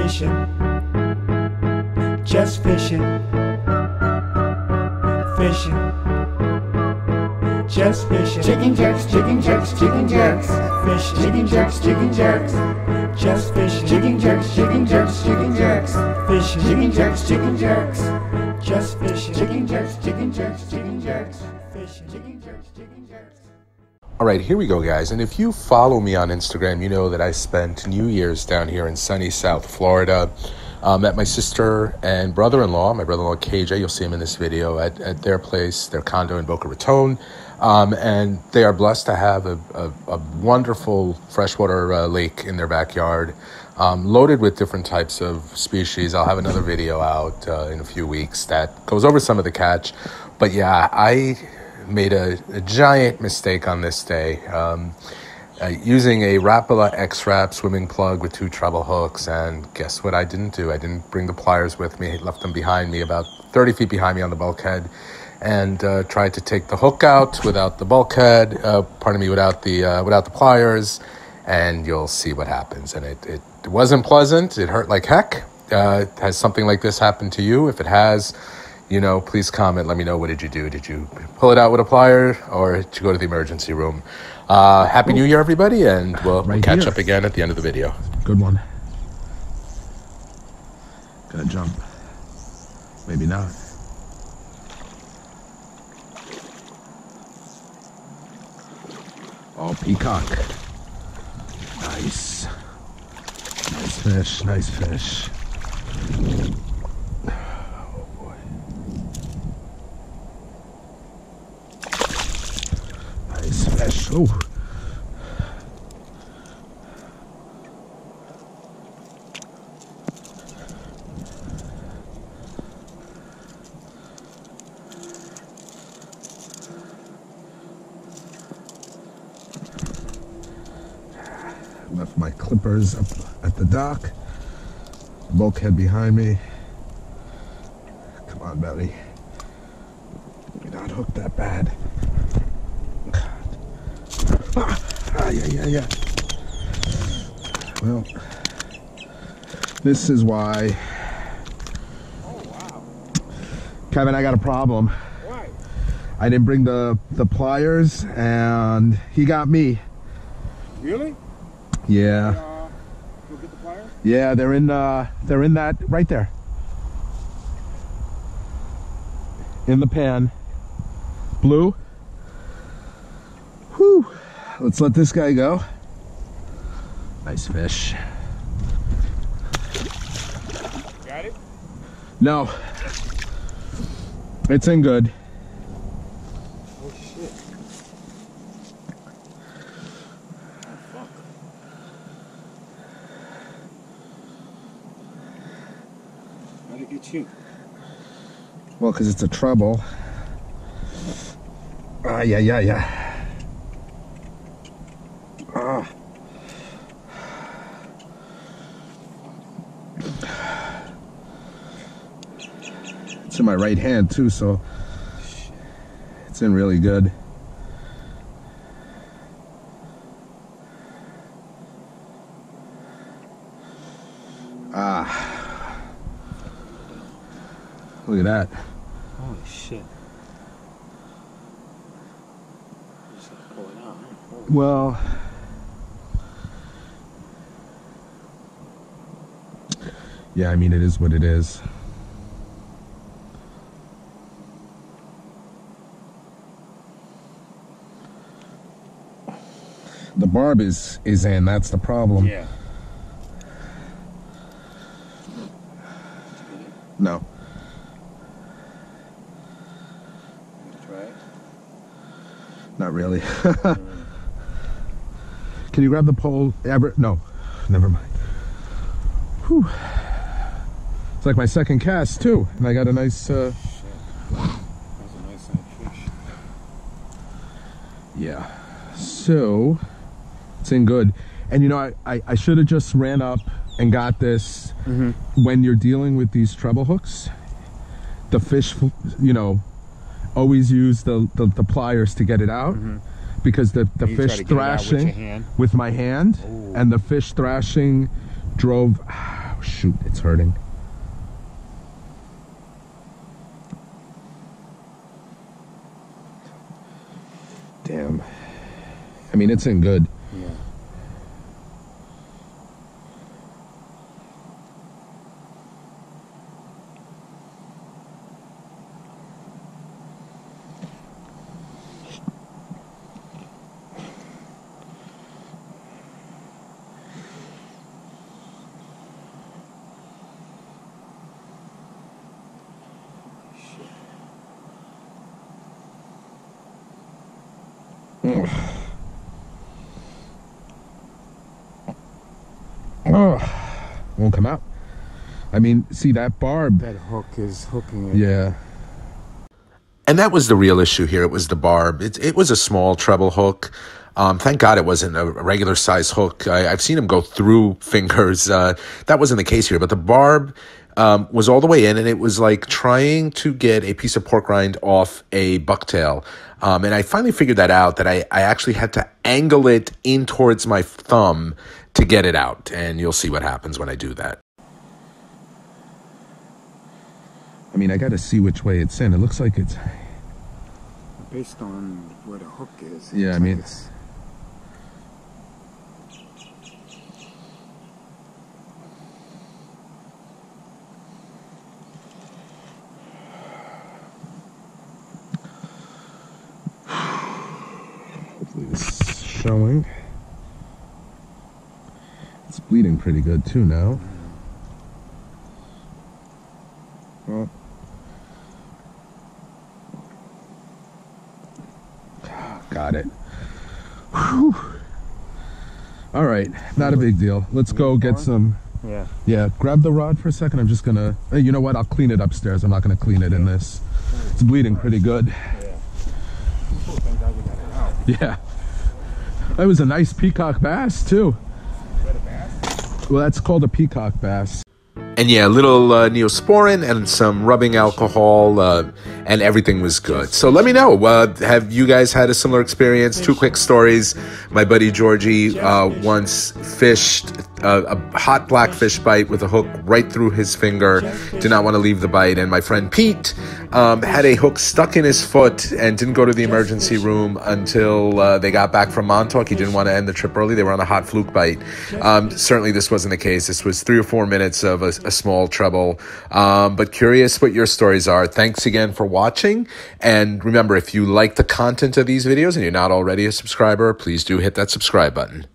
fishing, just fishing, fishing, just fishing. Jigging jerks, jigging jerks, jigging jerks. Fishing, Jigging jerks, jigging jerks. just fishing. Jigging jerks, jigging jerks, jigging jerks. Fishing, Jigging jerks, jigging jerks. just fishing. Jigging jerks, jigging jerks, jigging jerks. Fishing. Jigging jerks, jigging jerks. All right, here we go, guys. And if you follow me on Instagram, you know that I spent New Year's down here in sunny South Florida. Met my sister and brother-in-law, my brother-in-law KJ, you'll see him in this video, at their place, their condo in Boca Raton. And they are blessed to have a wonderful freshwater lake in their backyard, loaded with different types of species. I'll have another video out in a few weeks that goes over some of the catch. But yeah, I made a giant mistake on this day, using a Rapala XRAP swimming plug with 2 treble hooks, and guess what I didn't do? I didn't bring the pliers with me. I left them behind me, about 30 feet behind me on the bulkhead, and tried to take the hook out without the bulkhead, without the pliers, and you'll see what happens. And it wasn't pleasant. It hurt like heck. Has something like this happened to you? If it has, you know, please comment. Let me know, what did you do? Did you pull it out with a plier, or did you go to the emergency room? Happy New Year, everybody, and we'll catch up again at the end of the video. Good one. Gonna jump. Maybe not. Oh, peacock. Nice. Nice fish, nice fish. Oh boy. Nice fish. Oh. Left my clippers up at the dock. Bulkhead behind me. Come on, Betty. You're not hooked that bad. Yeah. Well, this is why. Oh, wow. Kevin, I got a problem. Why? I didn't bring the pliers, and he got me. Really? Yeah. Go get the pliers? Yeah, they're in that right there. In the pan. Blue. Whew. Let's let this guy go. Nice fish. Got it? No. It's in good. Oh, shit. Oh, fuck. How'd it get you? Well, because it's a treble. Yeah. Ah. It's in my right hand too, so it's in really good. Ah. Look at that. Holy shit. Just pull it out, huh? Well, yeah, I mean, it is what it is. The barb is in, that's the problem. Yeah. No. Try it. Not really. Can you grab the pole? No, never mind. Whew. It's like my second cast too, and I got a nice. Shit. That was a nice sized fish. Yeah. So it's in good, and you know, I should have just ran up and got this. When you're dealing with these treble hooks, the fish, you know, always use the pliers to get it out, because the fish thrashing with my hand, and the fish thrashing drove shoot, it's hurting. Damn. I mean, it's in good. Yeah. Oh, won't come out. I mean, see that barb? That hook is hooking it. Yeah. And that was the real issue here. It was the barb. It was a small treble hook. Thank God it wasn't a regular size hook. I've seen them go through fingers. That wasn't the case here. But the barb was all the way in, and it was like trying to get a piece of pork rind off a bucktail. And I finally figured that out, that I actually had to angle it in towards my thumb to get it out. And you'll see what happens when I do that. I mean, I got to see which way it's in. It looks like it's... Based on where the hook is. Yeah, I mean... It's... Hopefully this is showing. It's bleeding pretty good too now. Well, got it. Whew. All right, not a big deal. Let's go get some. Yeah, grab the rod for a second. I'm just gonna, hey, you know what? I'll clean it upstairs. I'm not gonna clean it in this. It's bleeding pretty good. Yeah. That was a nice peacock bass too. Well, that's called a peacock bass. And yeah, a little Neosporin and some rubbing alcohol, and everything was good. So let me know, have you guys had a similar experience? Two quick stories. My buddy Georgie once fished a hot black fish bite with a hook right through his finger, did not want to leave the bite. And my friend Pete had a hook stuck in his foot and didn't go to the emergency room until they got back from Montauk. He didn't want to end the trip early. They were on a hot fluke bite. Certainly this wasn't the case. This was 3 or 4 minutes of a small treble. But curious what your stories are. Thanks again for watching. And remember, if you like the content of these videos and you're not already a subscriber, please do hit that subscribe button.